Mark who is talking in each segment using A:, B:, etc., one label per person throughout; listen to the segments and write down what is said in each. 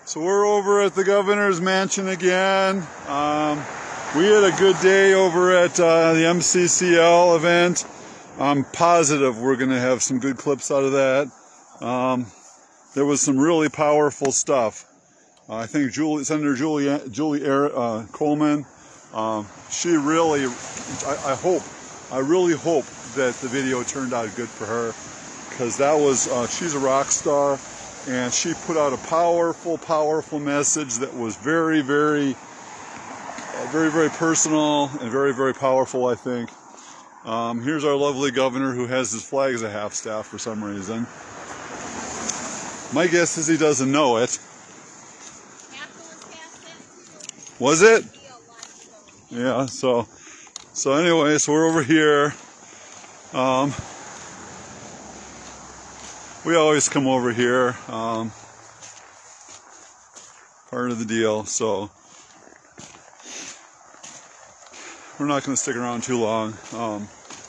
A: So we're over at the governor's mansion again. We had a good day over at the MCCL event. I'm positive we're going to have some good clips out of that. There was some really powerful stuff. I think Senator Julie Coleman, she really, I really hope that the video turned out good for her, because that was, she's a rock star, and she put out a powerful message that was very personal and very powerful, I think. Here's our lovely governor, who has his flag as a half-staff for some reason. My guess is he doesn't know it. Was it? Yeah, so anyway, so we're over here. We always come over here, part of the deal, so we're not going to stick around too long.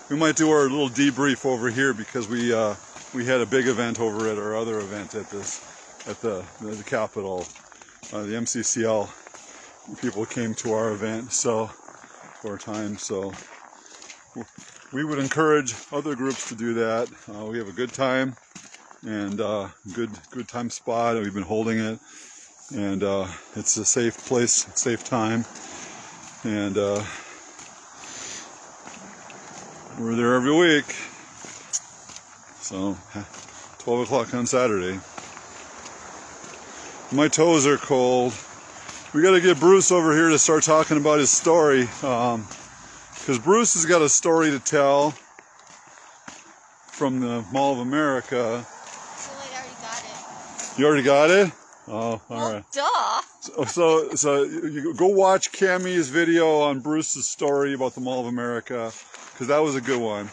A: We might do our little debrief over here, because we had a big event over at our other event at the Capitol, the MCCL. People came to our event, so for a time, so we would encourage other groups to do that. We have a good time, and good time spot. We've been holding it, and it's a safe place, safe time, and we're there every week. So 12 o'clock on Saturday. My toes are cold. We got to get Bruce over here to start talking about his story, because Bruce has got a story to tell from the Mall of America.
B: I already got it.
A: You already got it? Oh, all right.
B: Duh.
A: So you go watch Cammie's video on Bruce's story about the Mall of America, because that was a good one.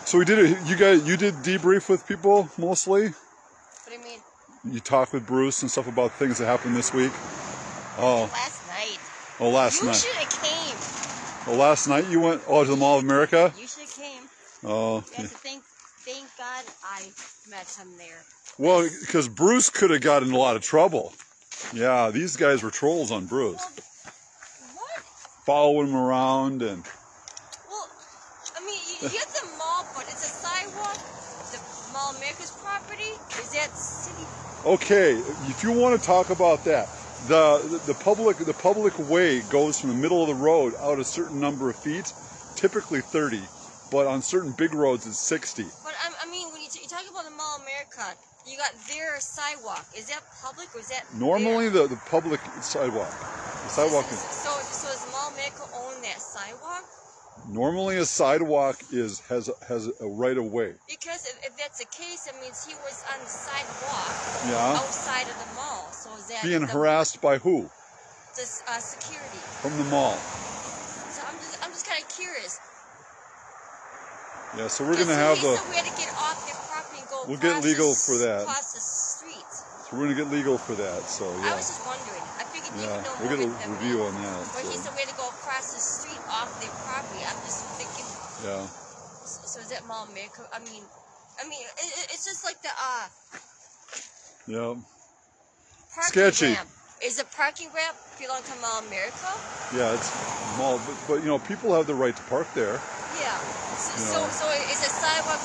A: So we did it. You did debrief with people mostly?
B: What do you mean?
A: You talked with Bruce and stuff about things that happened this week? Oh.
B: Last night.
A: Oh, last night.
B: You should have came.
A: Oh, last night you went to the Mall of America?
B: You should have came.
A: Oh.
B: You have to thank God I met him there.
A: Well, because Bruce could have gotten in a lot of trouble. Yeah, these guys were trolls on Bruce.
B: Well, what?
A: Following him around and...
B: Well, I mean, you have the mall, but it's a sidewalk. The Mall of America's property. Is that city?
A: Okay, if you want to talk about that, the public way goes from the middle of the road out a certain number of feet, typically 30, but on certain big roads it's 60.
B: But I mean, when you talk about the Mall of America, you got their sidewalk. Is that public or is that
A: normally the public sidewalk? The sidewalk is...
B: So does the Mall of America own that sidewalk?
A: Normally a sidewalk has a right of way.
B: Because if that's the case, that means he was on the sidewalk,
A: yeah,
B: outside of the mall. So is that
A: being harassed by who?
B: The security
A: from the mall.
B: So I'm just kind of curious.
A: Yeah, so we're gonna have
B: a way to get off their property and go.
A: We'll get legal for that.
B: Across the street.
A: So we're gonna get legal for that. So yeah.
B: I was just wondering. I figured you would know
A: we'll get a review on that.
B: But he's a way to go across the street off their property. I'm just thinking.
A: Yeah.
B: So is that Mall of America? I mean, it's just like the
A: yeah.
B: Parking
A: sketchy.
B: Ramp. Is the parking ramp belong to Mall of America?
A: Yeah, it's mall, but you know, people have the right to park there.
B: Yeah. So is the sidewalk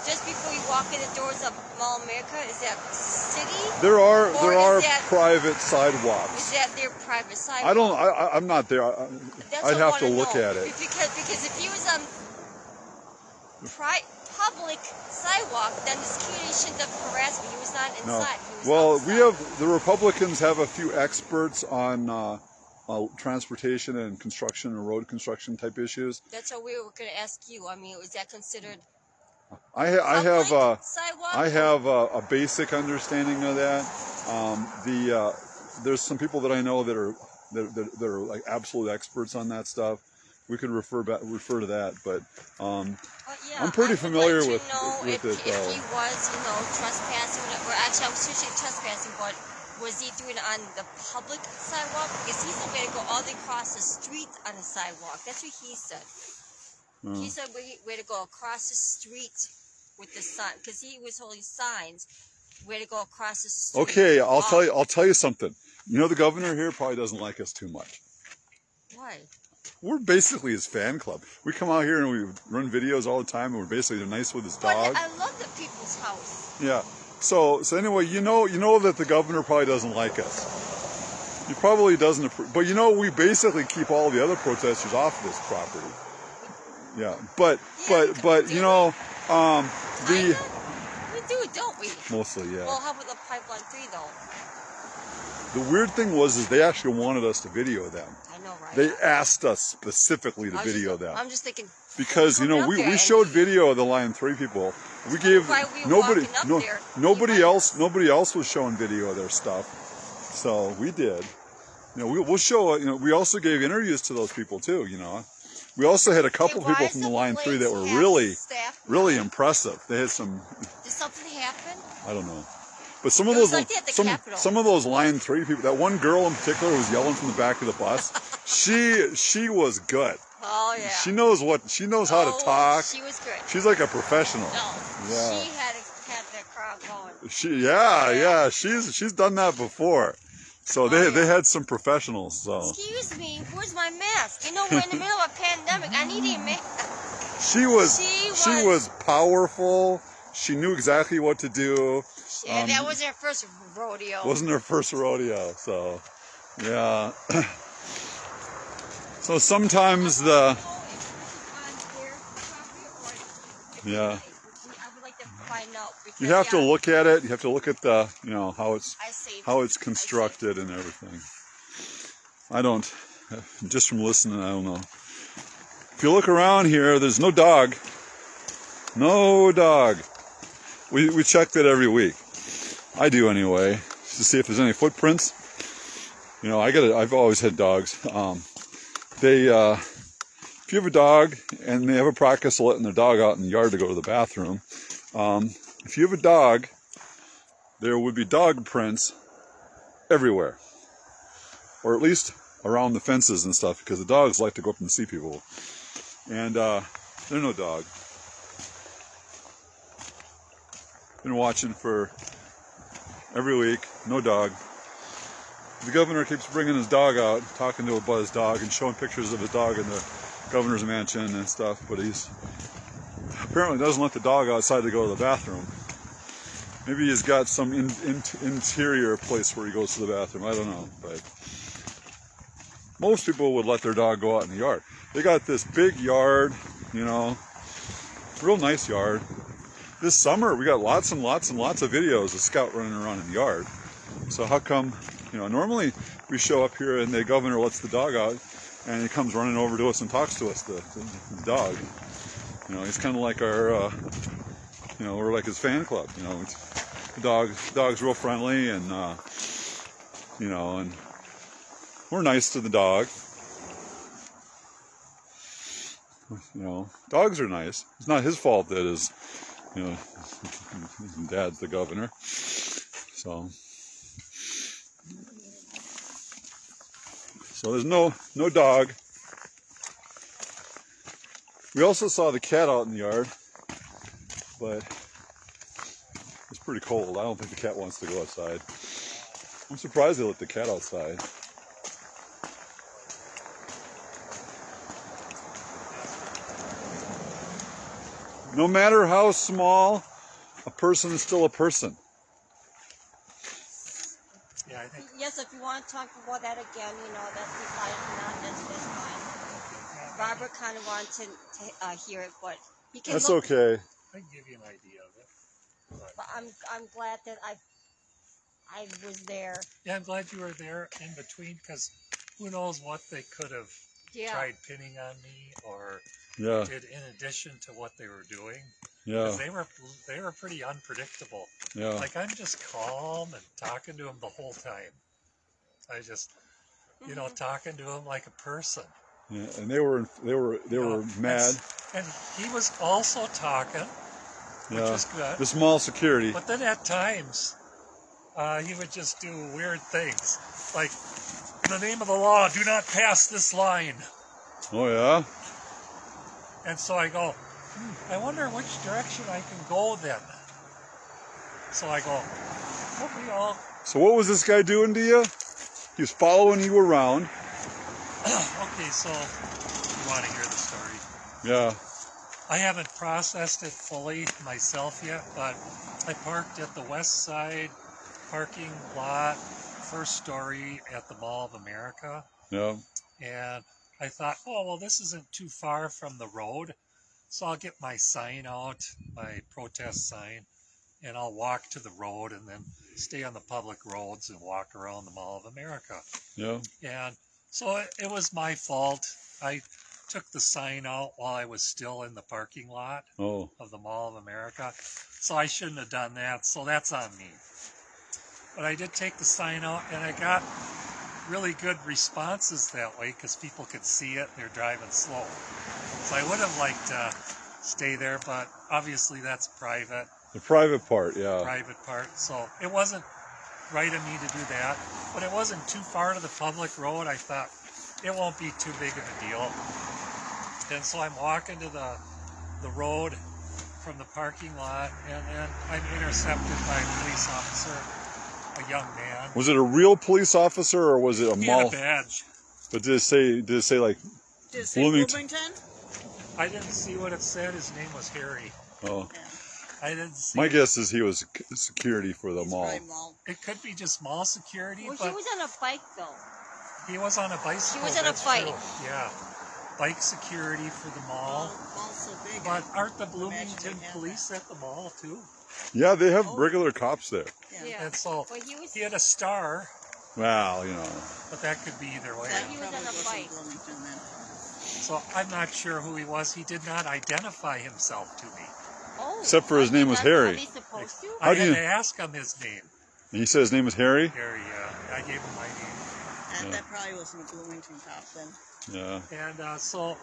B: just before you walk in the doors of Mall of America? Is that city?
A: There are private sidewalks.
B: Is that their private sidewalk?
A: I'm not there. I'd have to look at it.
B: Because if he was on public sidewalk, then the security shouldn't have harassed me. He was not inside.
A: No. Well, the Republicans have a few experts on transportation and construction and road construction type issues.
B: That's what we were going to ask you. I mean, is that considered?
A: I have a basic understanding of that. There's some people that I know that are like absolute experts on that stuff. We could refer to that, but
B: yeah,
A: I'm pretty familiar with it.
B: If he was, trespassing, or actually, I was usually trespassing, but was he doing it on the public sidewalk? Because he's the way to go all the way across the street on the sidewalk. That's what he said. He said way to go across the street with the sign, because he was holding signs way to go across the street.
A: Okay, I'll tell you something. You know, the governor here probably doesn't like us too much.
B: Why?
A: We're basically his fan club. We come out here and we run videos all the time, and we're basically nice with his dog.
B: But I love the people's house.
A: Yeah. So anyway, you know that the governor probably doesn't like us. He probably doesn't. But you know, we basically keep all the other protesters off this property. Yeah. But you know,
B: We do, don't we?
A: mostly, yeah.
B: Well, how about the Pipeline 3 though?
A: The weird thing was they actually wanted us to video them.
B: I know, right?
A: They asked us specifically to video them.
B: I'm just thinking.
A: Because, you know, we showed video of the Line 3 people. We gave nobody else was showing video of their stuff. So we did. You know, we'll show, you know, we also gave interviews to those people too, you know. We also had a couple people from the Line 3 that were really impressive. They had some.
B: Did something happen?
A: I don't know. But some of those some of those Line 3 people, that one girl in particular who was yelling from the back of the bus, she was good.
B: Oh yeah.
A: She knows how to talk.
B: She was good.
A: She's like a professional.
B: No,
A: yeah.
B: she had that crowd going.
A: She's done that before. So they had some professionals. So.
B: Excuse me, where's my mask? You know, we're in the middle of a pandemic. I need a mask.
A: She was powerful. She knew exactly what to do.
B: Yeah, that was her first rodeo.
A: Wasn't her first rodeo, so yeah. So sometimes
B: Yeah.
A: Yeah.
B: I would like to find out. Because,
A: You have to look at it. You have to look at the, you know, how it's constructed and everything. I don't, just from listening, I don't know. If you look around here, there's no dog. No dog. We check that every week. I do anyway, to see if there's any footprints. You know, I've always had dogs. If you have a dog and they have a practice of letting their dog out in the yard to go to the bathroom, if you have a dog, there would be dog prints everywhere, or at least around the fences and stuff, because the dogs like to go up and see people. And there's no dog. Been watching for every week, no dog. The governor keeps bringing his dog out, talking about his dog and showing pictures of his dog in the governor's mansion and stuff, but he's apparently doesn't let the dog outside to go to the bathroom. Maybe he's got some interior place where he goes to the bathroom, I don't know, but most people would let their dog go out in the yard. They got this big yard, you know, real nice yard. This summer we got lots and lots and lots of videos of Scout running around in the yard. So how come, you know, normally we show up here and the governor lets the dog out and he comes running over to us and talks to us, the dog. You know, he's kind of like our, you know, we're like his fan club, you know. The dog's real friendly and, you know, and we're nice to the dog. You know, dogs are nice. It's not his fault that his, you know, his dad's the governor. So there's no dog. We also saw the cat out in the yard, but it's pretty cold. I don't think the cat wants to go outside. I'm surprised they let the cat outside. No matter how small, a person is still a person.
C: Yeah, I think.
B: Yes, if you want to talk about that again, you know, that's decided or not, that's fine. Robert kind of wanted to hear it, but he can.
A: That's okay.
C: I can give you an idea of it.
B: But I'm glad that I was there.
C: Yeah, I'm glad you were there in between, because who knows what they could have tried pinning on me or did in addition to what they were doing.
A: Yeah.
C: Because they were pretty unpredictable.
A: Yeah.
C: Like, I'm just calm and talking to them the whole time. I just, you know, talking to them like a person.
A: Yeah, and they were mad.
C: And he was also talking, which was good.
A: The small security.
C: But then at times, he would just do weird things. Like, in the name of the law, do not pass this line.
A: Oh, yeah?
C: And so I go, I wonder which direction I can go then. So I go, okay, all.
A: So what was this guy doing to you? He was following you around.
C: Okay, so you want to hear the story?
A: Yeah.
C: I haven't processed it fully myself yet, but I parked at the west side parking lot, first story at the Mall of America.
A: Yeah.
C: And I thought, oh, well, this isn't too far from the road, so I'll get my sign out, my protest sign, and I'll walk to the road and then stay on the public roads and walk around the Mall of America.
A: Yeah.
C: And so it was my fault. I took the sign out while I was still in the parking lot of the Mall of America. So I shouldn't have done that. So that's on me. But I did take the sign out, and I got really good responses that way because people could see it. They're driving slow. So I would have liked to stay there, but obviously that's private.
A: The private part, yeah.
C: Private part. So it wasn't right of me to do that, but it wasn't too far to the public road. I thought it won't be too big of a deal. And so I'm walking to the road from the parking lot, and then I'm intercepted by a police officer, a young man.
A: Was it a real police officer or was it a
C: He
A: mall?
C: had a badge.
A: But did it say like
D: did it say Bloomington?
C: I didn't see what it said. His name was Harry.
A: Oh.
D: Yeah.
C: I didn't see.
A: My guess is he was security for the mall.
C: It could be just mall security.
B: Well,
C: but
B: he was on a bike though.
C: He was on a bicycle.
B: He was on a bike.
C: True. Yeah. Bike security for the mall.
D: So big,
C: but aren't the Bloomington police at the mall too?
A: Yeah, they have regular cops there.
C: Yeah. And so he had a star.
A: Well, you know.
C: But that could be either way.
B: Yeah, he was on a bike.
C: So I'm not sure who he was. He did not identify himself to me.
B: Oh,
A: except for his name was Harry.
C: I had to ask him his name.
A: And he said his name was Harry?
C: Harry, yeah. I gave him my name.
D: And that probably wasn't a Bloomington cop then.
A: Yeah.
C: And so,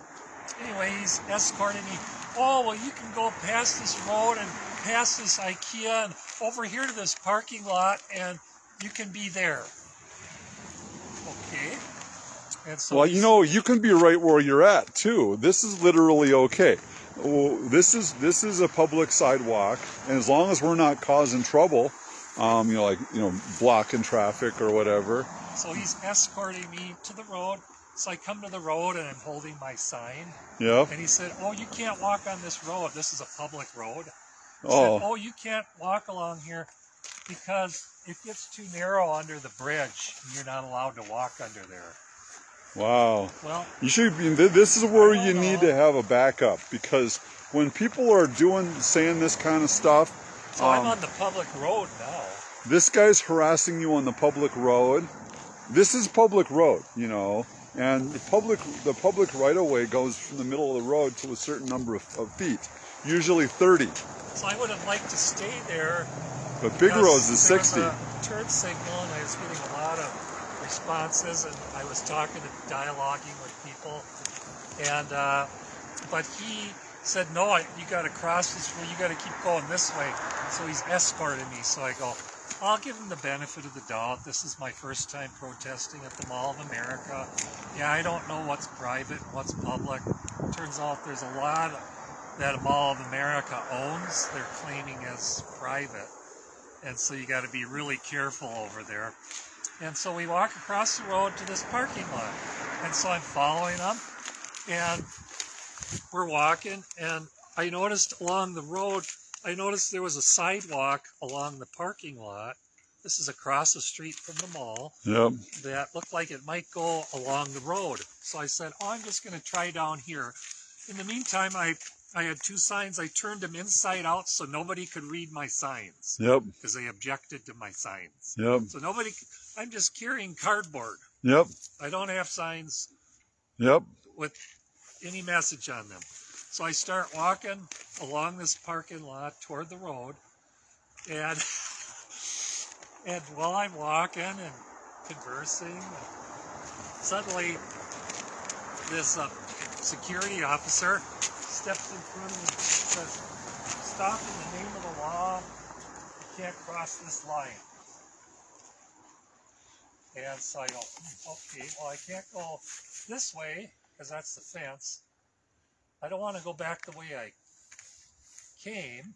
C: anyway, he's escorting me. Oh, well, you can go past this road and past this IKEA and over here to this parking lot, and you can be there. Okay. And so
A: well, you know, you can be right where you're at, too. This is literally okay. Well, this is a public sidewalk, and as long as we're not causing trouble, you know, like, you know, blocking traffic or whatever.
C: So he's escorting me to the road. So I come to the road and I'm holding my sign.
A: Yeah.
C: And he said, "Oh, you can't walk on this road. This is a public road." He
A: said,
C: "Oh, you can't walk along here because it gets too narrow under the bridge, and you're not allowed to walk under there."
A: Wow.
C: Well,
A: you should be. This is where you need to have a backup, because when people are saying this kind of stuff.
C: So I'm on the public road now.
A: This guy's harassing you on the public road. This is public road, you know, and the public right-of-way goes from the middle of the road to a certain number of feet, usually 30.
C: So I would have liked to stay there.
A: But big roads is 60.
C: There was a turn signal, and I was getting a lot of responses, and I was talking and dialoguing with people, and but he said, "No, you got to cross this road. You got to keep going this way." So he's escorting me. So I go, I'll give him the benefit of the doubt. This is my first time protesting at the Mall of America. Yeah, I don't know what's private, what's public. Turns out there's a lot that Mall of America owns. They're claiming as private, and so you got to be really careful over there. And so we walk across the road to this parking lot. And so I'm following them, and we're walking, and I noticed along the road, there was a sidewalk along the parking lot. This is across the street from the mall.
A: Yep.
C: That looked like it might go along the road. So I said, "Oh, I'm just going to try down here." In the meantime, I had two signs. I turned them inside out so nobody could read my signs.
A: Yep.
C: Because they objected to my signs.
A: Yep.
C: So I'm just carrying cardboard.
A: Yep.
C: I don't have signs.
A: Yep.
C: With any message on them. So I start walking along this parking lot toward the road, and while I'm walking and conversing, suddenly this security officer steps in front of me and says, "Stop in the name of the law. You can't cross this line." And so I go, "Okay, well, I can't go this way because that's the fence. I don't want to go back the way I came."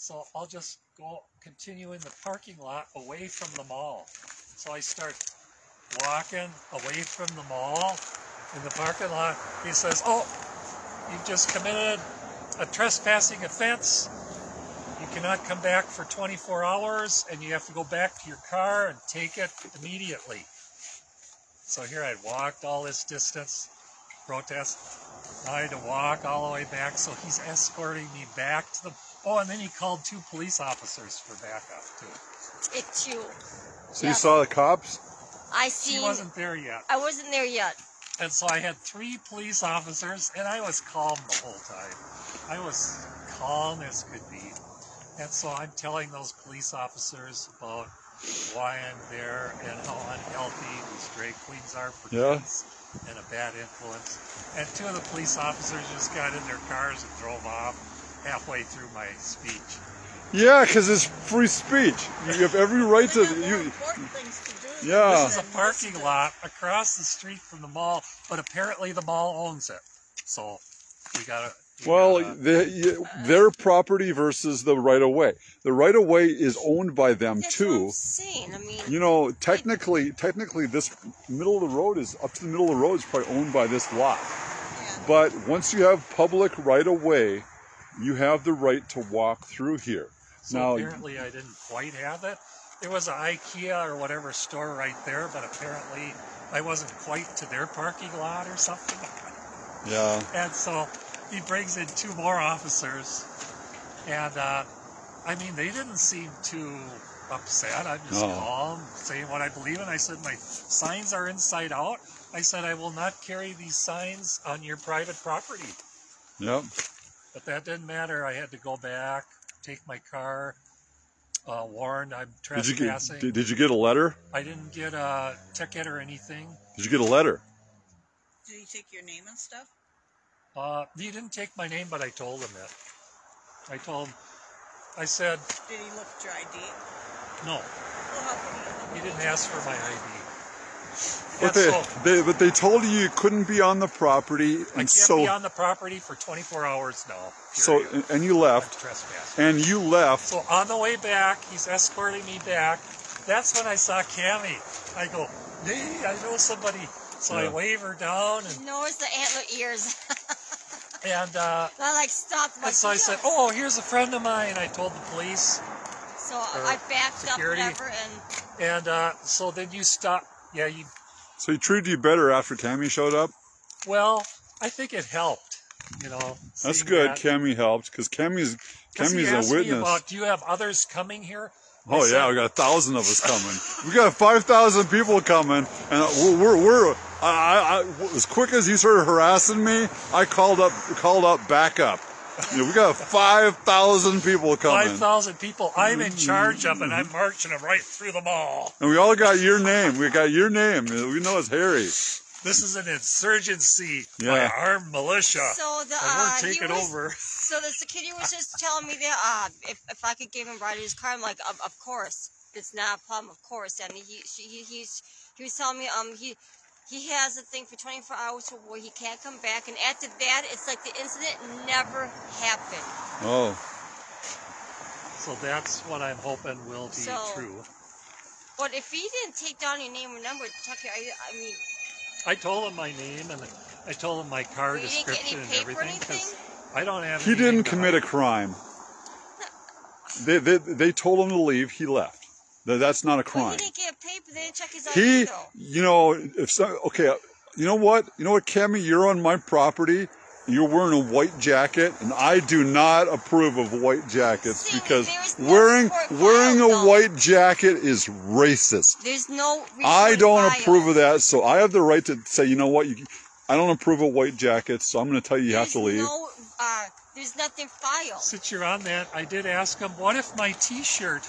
C: So I'll just continue in the parking lot away from the mall. So I start walking away from the mall in the parking lot. He says, "Oh, you've just committed a trespassing offense. You cannot come back for 24 hours and you have to go back to your car and take it immediately." So here I'd walked all this distance, protest. Now I had to walk all the way back. So he's escorting me back to the... Oh, and then he called 2 police officers for backup too.
B: It too.
A: So you saw the cops?
B: I
C: She
B: seen.
C: wasn't there yet.
B: I wasn't there yet.
C: And so I had 3 police officers, and I was calm the whole time. I was calm as could be. And so I'm telling those police officers about why I'm there and how unhealthy these drag queens are for kids and a bad influence. And 2 of the police officers just got in their cars and drove off halfway through my speech.
A: Yeah, because it's free speech. You have every right to...
D: They got more important things to do.
A: Yeah.
C: This is a parking lot across the street from the mall, but apparently the mall owns it. So we gotta...
A: Well, their property versus the right-of-way. The right-of-way is owned by them
B: That's what
A: too.
B: I'm saying. I mean,
A: You know, technically, this middle of the road is up to the middle of the road is probably owned by this lot.
D: Yeah.
A: But once you have public right-of-way, you have the right to walk through here.
C: So
A: Now,
C: apparently I didn't quite have it. There was an IKEA or whatever store right there, but apparently I wasn't quite to their parking lot or something.
A: yeah.
C: And so he brings in 2 more officers, and I mean, they didn't seem too upset. I'm just calm, saying what I believe in. I said, my signs are inside out. I said, I will not carry these signs on your private property.
A: Yep.
C: But that didn't matter. I had to go back, take my car, warned I'm trespassing.
A: Did you get a letter?
C: I didn't get a ticket or anything.
A: Did you get a letter?
D: Did he take your name and stuff?
C: He didn't take my name, but I told him it. I said,
D: Did he look for ID?
C: no,
D: Well, how could
C: he didn't ask for my ID.
A: But
C: And
A: they told you couldn't be on the property,
C: I
A: and
C: can't
A: so
C: be on the property for 24 hours now.
A: so
C: period.
A: and you left,
C: Trespassing.
A: and you left.
C: So on the way back, he's escorting me back. That's when I saw Cammie. I go, hey, I know somebody. So I
A: Yeah.
C: wave her down, and
B: no, it's the antler ears.
C: I
B: I stopped my.
C: and so I said, oh, here's a friend of mine. I told the police,
B: So I backed
C: security.
B: up, whatever, and
C: and so then you stop. Yeah, you.
A: So he treated you better after Cammie showed up.
C: Well, I think it helped. You know.
A: That's
C: seeing
A: good.
C: that.
A: Cammie helped because Cammie's
C: He asked
A: a
C: me
A: witness.
C: about, do you have others coming here? I
A: Oh
C: said,
A: yeah, we got 1,000 of us coming. We got 5,000 people coming, and we're as quick as he started harassing me, I called up backup. You know, we got 5,000 people coming,
C: 5,000 people I'm in charge of, and I'm marching them right through the mall.
A: and we all got your name. We got your name. We know it's Harry.
C: This is an insurgency by
A: Yeah.
C: armed militia.
B: so the
C: and we're
B: he
C: taking
B: was,
C: over.
B: So the security was just telling me that if I could give him a ride in his car, I'm like, of course, it's not a problem, of course. And he was telling me he has a thing for 24 hours where he can't come back, and after that, it's like the incident never happened.
A: Oh,
C: So that's what I'm hoping will be true.
B: But if he didn't take down your name and number, Chucky, I mean,
C: I told him my name, and I told him my car
B: you didn't get
C: description
B: any
C: and
B: paper or
C: everything, because
B: anything?
C: I don't have
A: he
C: anything
A: didn't
C: to
A: commit a
C: hide.
A: crime. They told him to leave. He left. That's not a
B: Well,
A: crime.
B: he didn't get a paper. They didn't check his ID,
A: He,
B: though.
A: you know, you know what, Cammie, you're on my property. You're wearing a white jacket, and I do not approve of white jackets
B: See,
A: because
B: there's no
A: wearing
B: report
A: a
B: filed,
A: white jacket is racist.
B: There's no report
A: I don't
B: filed.
A: approve of that, so I have the right to say, you know what, I don't approve of white jackets, so I'm going to tell you have to leave.
B: There's nothing filed.
C: Since you're on that, I did ask him, what if my T-shirt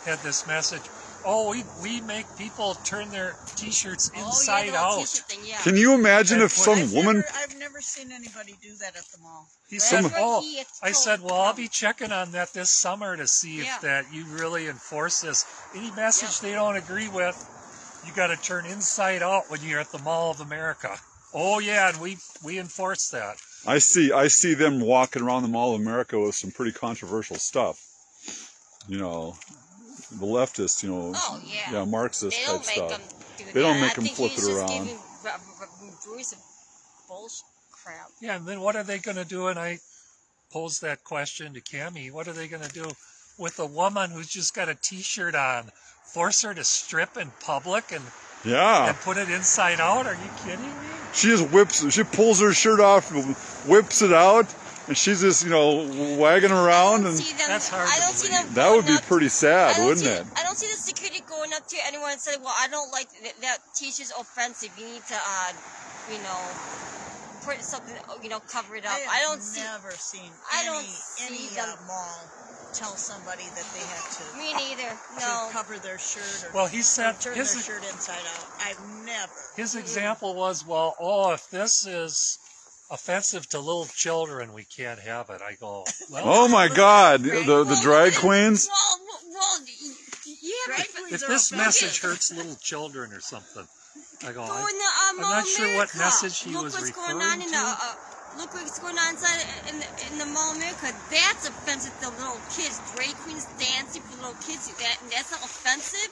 C: had this message? Oh, we make people turn their T-shirts inside out.
B: T-shirt thing, yeah.
A: Can you imagine
C: And
A: if some woman...
D: I've never seen anybody do that at the mall.
C: He
B: That's
C: said,
B: what
C: oh,
B: he had
C: I
B: told
C: said, well, I'll
B: them.
C: be checking on that this summer to see
B: Yeah.
C: if that you really enforce this. Any message they don't agree with, you got to turn inside out when you're at the Mall of America. Oh, yeah, and we enforce that.
A: I see them walking around the Mall of America with some pretty controversial stuff. You know, the leftists, you know,
B: Oh, yeah.
A: Marxist
B: They
A: type
B: don't make
A: stuff.
B: them do that.
A: They don't make
B: I
A: them
B: think
A: flip
B: he's
A: it
B: just
A: around.
B: giving Bruce a bullshit crap.
C: Yeah, and then what are they going to do? And I posed that question to Cammie. What are they going to do with a woman who's just got a T-shirt on? Force her to strip in public and
A: Yeah.
C: put it inside out? Are you kidding me?
A: She just she pulls her shirt off, whips it out, and she's just, you know, wagging around. And
C: That's hard
B: I
C: to
B: don't see them.
A: that would be
B: going up-
A: pretty
B: I
A: sad,
B: don't
A: wouldn't
B: see-
A: it?
B: I don't see the security going up to anyone and saying, "Well, I don't like that T-shirt's offensive. You need to, you know, put something, you know, cover it up." I don't see.
D: never seen
B: I don't
D: any
B: see them.
D: mall tell somebody that they have to,
B: Me neither. No.
D: to cover their shirt or,
C: Well, he said
D: or turn
C: his-
D: their shirt inside out. I've never.
C: His example was, well, oh, if this is offensive to little children, we can't have it. I go, well,
A: Oh my God, the
B: Well,
A: drag
B: then-
A: queens.
B: Well, yeah,
D: Drag
B: but
D: queens
C: if
D: are
C: this
D: offensive.
C: message hurts little children or something, I go,
B: Go
C: I,
B: in the
C: I'm not sure what
B: America.
C: message he
B: Look
C: was
B: what's
C: referring
B: going on in
C: to.
B: the, look what's going on inside in the Mall of America. That's offensive to little kids. Drag queens dancing for little kids. That's not offensive.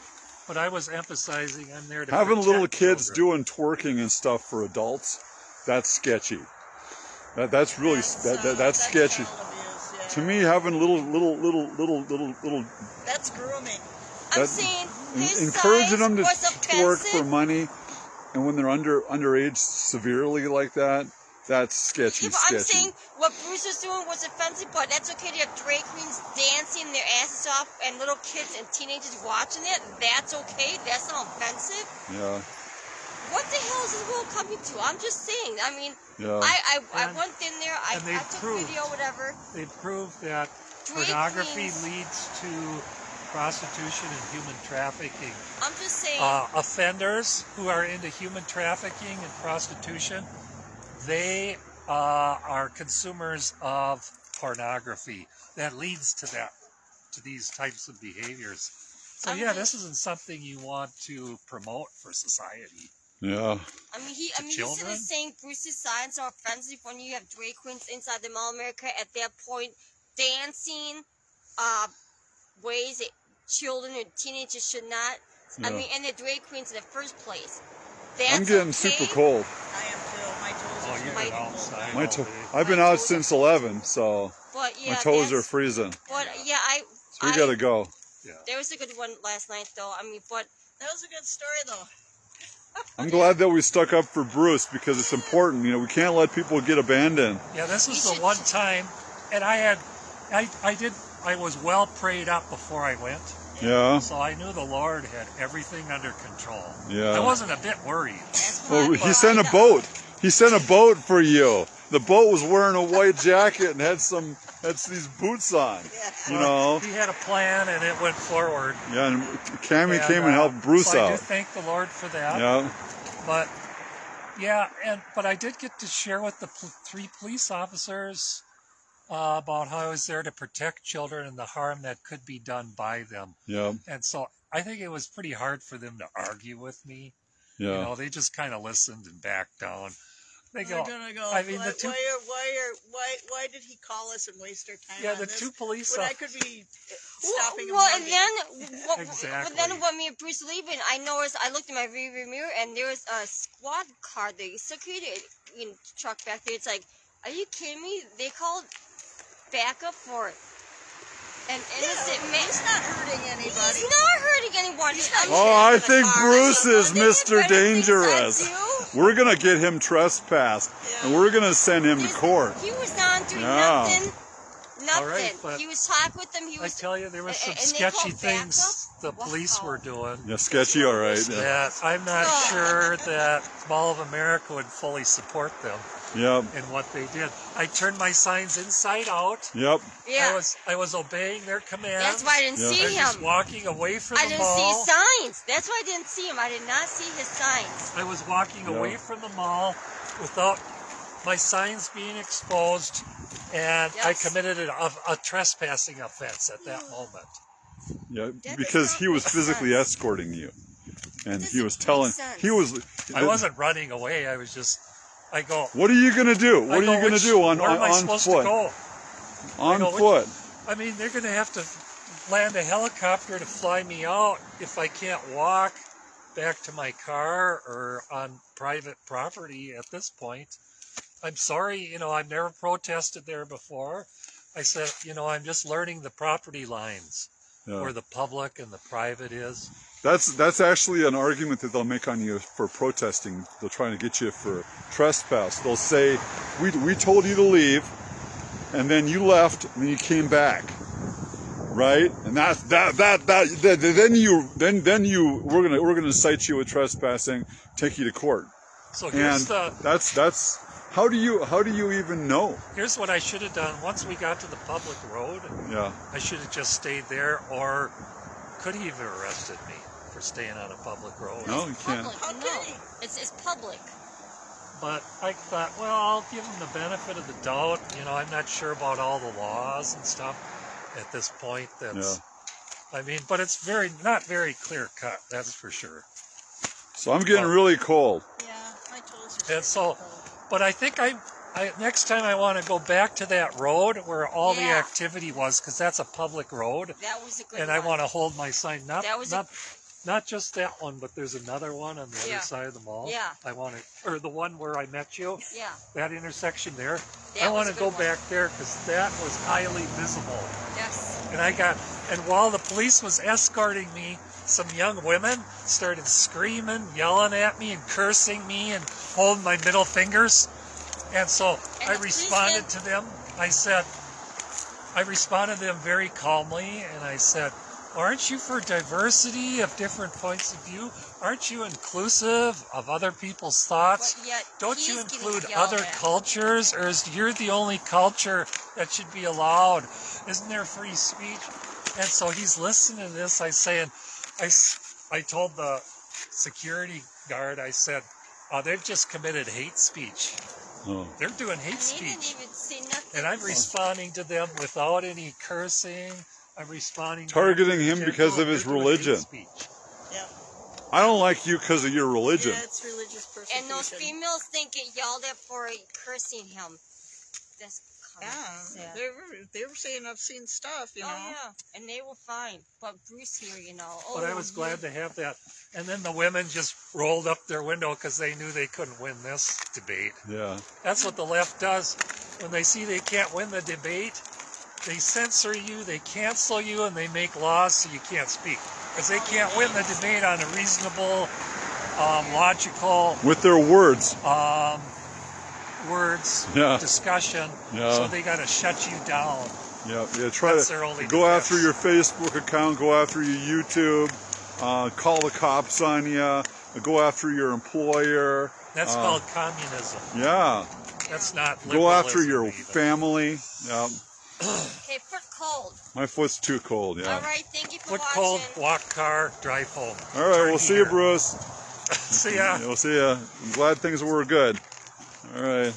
C: But I was emphasizing I'm there to
A: Having
C: protect
A: little kids
C: children.
A: doing twerking and stuff for adults, that's sketchy. That's really that's sketchy.
D: Child abuse, yeah.
A: To me, having little
D: That's grooming.
B: I'm
A: That-
B: saying his
A: encouraging
B: size
A: them to
B: was
A: twerk for
B: offensive.
A: money, and when they're underage severely like that, that's sketchy.
B: Yeah, but I'm
A: sketchy.
B: saying what Bruce was doing was offensive, but that's okay to have drag queens dancing their asses off and little kids and teenagers watching it. That's okay. That's not offensive.
A: Yeah,
B: What the hell is this world coming to? I'm just saying. I mean,
A: yeah.
B: I
C: And-
B: went in there. I
C: and they
B: took
C: proved-
B: video, whatever.
C: They proved that
B: Drag
C: pornography
B: queens.
C: leads to prostitution and human trafficking.
B: I'm just saying.
C: Offenders who are into human trafficking and prostitution, they are consumers of pornography. That leads to these types of behaviors. So
B: I'm
C: yeah,
B: just-
C: this isn't something you want to promote for society.
A: Yeah.
B: I mean, he's
C: children?
B: saying Bruce's signs are offensive when you have drag queens inside the Mall of America at that point dancing ways that children or teenagers should not. I
A: Yeah.
B: mean, and the drag queens in the first place. That's
A: I'm getting
B: okay.
A: super cold.
D: I am too. My toes
C: Oh,
D: are
C: you've
B: My-
C: been outside
A: My
C: all day.
A: I've been out since 11, so
B: But yeah,
A: my toes are
B: that's-
A: freezing.
B: But yeah,
A: So we gotta go.
C: Yeah.
B: There was a good one last night, though. I mean, but
D: That was a good story, though.
A: I'm glad that we stuck up for Bruce because it's important. You know, we can't let people get abandoned.
C: Yeah, this was
B: You
C: the
B: should-
C: one time, and I was well prayed up before I went,
A: Yeah.
C: so I knew the Lord had everything under control.
A: Yeah.
C: I wasn't a bit worried.
B: that's
A: Well,
B: fine,
A: he
B: but
A: sent
B: I
A: a
B: know-
A: boat. He sent a boat for you. The boat was wearing a white jacket and had these boots on. You know.
C: He had a plan, and it went forward.
A: Yeah, and Cammie
C: And,
A: came and helped Bruce
C: so I do
A: out.
C: thank the Lord for that.
A: Yeah.
C: But yeah, but I did get to share with the three police officers about how I was there to protect children and the harm that could be done by them.
A: Yeah.
C: And so I think it was pretty hard for them to argue with me.
A: Yeah.
C: You know, they just kind of listened and backed down. They
D: They're
C: go,
D: gonna go.
C: I mean,
D: why,
C: the two,
D: why did he call us and waste our time?
C: yeah,
D: on
C: the
D: this
C: two police,
D: when I could be stopping him.
B: Well, and
D: Monday?
B: then, but
C: Exactly.
B: then when me and Bruce leaving, I noticed, I looked in my rearview mirror, and there was a squad car, the security truck back there. It's like, are you kidding me? They called backup for an innocent man.
D: He's not hurting anybody.
B: He's not hurting anyone.
D: He's not-
B: I mean,
A: Oh, I
D: in the
A: think
D: car.
A: Bruce is
B: Didn't
A: Mr.
B: Brennan think
A: Dangerous.
B: so, too?
A: We're gonna get him trespassed, and we're gonna send him to court.
B: He was not doing
A: Yeah.
B: nothing. Nothing.
C: All right, but
B: he was talking with them. He
C: I
B: was.
C: tell you, there was some
B: and they
C: sketchy
B: called
C: things
B: backup?
C: the police
B: Wow.
C: were doing.
A: Yeah, sketchy, all right. Yeah.
C: That I'm not
B: Oh.
C: sure that Mall of America would fully support them
A: Yep.
C: in what they did. I turned my signs inside out.
A: Yep.
B: Yeah.
C: I was obeying their commands.
B: That's why I didn't
A: Yeah.
B: see
C: I was just
B: him.
C: walking away from
B: I
C: the
B: didn't
C: mall.
B: see his signs. That's why I didn't see him. I did not see his signs.
C: I was walking
A: Yeah.
C: away from the mall without my signs being exposed, and I
B: Yes.
C: committed a trespassing offense at that moment.
A: Yeah,
B: That
A: because
B: does
A: he
B: not
A: was
B: make
A: physically
B: sense.
A: escorting you, and he
B: doesn't
A: was
B: make
A: telling.
B: sense.
A: He was.
C: I wasn't running away. I was just I go,
A: What are you going to do? What are you going to do on
C: where am I
A: on
C: supposed
A: foot?
C: to go?
A: On
C: go,
A: foot.
C: I mean, they're going to have to land a helicopter to fly me out if I can't walk back to my car or on private property at this point. I'm sorry, you know, I've never protested there before. I said, you know, I'm just learning the property lines where the public and the private is.
A: That's actually an argument that they'll make on you for protesting. They'll try to get you for trespass. They'll say, we told you to leave, and then you left, and then you came back, right? And we're gonna cite you with trespassing, take you to court.
C: So here's
A: that's how do you even know?
C: Here's what I should have done. Once we got to the public road, I should have just stayed there, or could he have arrested me for staying on a public road?
A: No, you can't.
B: No, it's public.
C: But I thought, well, I'll give him the benefit of the doubt. You know, I'm not sure about all the laws and stuff at this point. I mean, but it's not very clear cut, that's for sure.
A: So I'm getting really cold.
D: Yeah, my toes are
C: And so, but I think next time I want to go back to that road where all the activity was, because that's a public road.
B: That was a good
C: and
B: one.
C: I want to hold my sign, not just that one, but there's another one on the other side of the mall.
B: Yeah.
C: I want to, or the one where I met you.
B: Yeah.
C: That intersection there.
B: That
C: I want to
B: was a
C: go
B: good one.
C: back there because that was highly visible.
B: Yes.
C: And while the police was escorting me, some young women started screaming, yelling at me and cursing me and holding my middle fingers. And so I responded to them. I responded to them very calmly, and I said, aren't you for diversity of different points of view? Aren't you inclusive of other people's thoughts?
B: But yet
C: Don't you
B: he's getting
C: include
B: yelled
C: other
B: at.
C: cultures, or is you're the only culture that should be allowed? Isn't there free speech? And so he's listening to this. I told the security guard, I said, they've just committed hate speech.
A: Oh.
C: They're doing hate
B: And he didn't
C: speech.
B: even say nothing.
C: And I'm responding to them without any cursing. I'm responding
A: Targeting him
C: to
A: because of his
C: they're doing
A: religion.
C: hate speech.
D: Yeah.
A: I don't like you because of your religion.
D: Yeah, it's religious persecution.
B: And those females think get yelled at for cursing him. That's kind of sad.
D: They were saying obscene stuff, you know.
B: Oh yeah, and they were fine. But Bruce here, you know.
C: But I was glad to have that. And then the women just rolled up their window because they knew they couldn't win this debate.
A: Yeah.
C: That's what the left does. When they see they can't win the debate, they censor you, they cancel you, and they make laws so you can't speak. Because they can't win the debate on a reasonable, logical...
A: With their words.
C: Discussion. So they got to shut you down.
A: Yeah. Try
C: That's
A: to
C: their only
A: go
C: defense.
A: after your Facebook account, go after your YouTube, call the cops on you, go after your employer.
C: That's called communism.
A: Yeah.
C: That's not
A: Go after
C: liberalism
A: your
C: even.
A: family. Yeah.
B: Okay, foot cold.
A: My foot's too cold. Yeah.
B: All right, thank you for
C: Foot
B: watching.
C: cold, walk car, drive home.
A: All right.
C: Turn
A: We'll see you,
C: heater.
A: Bruce.
C: See ya.
A: We'll see you. I'm glad things were good. All right.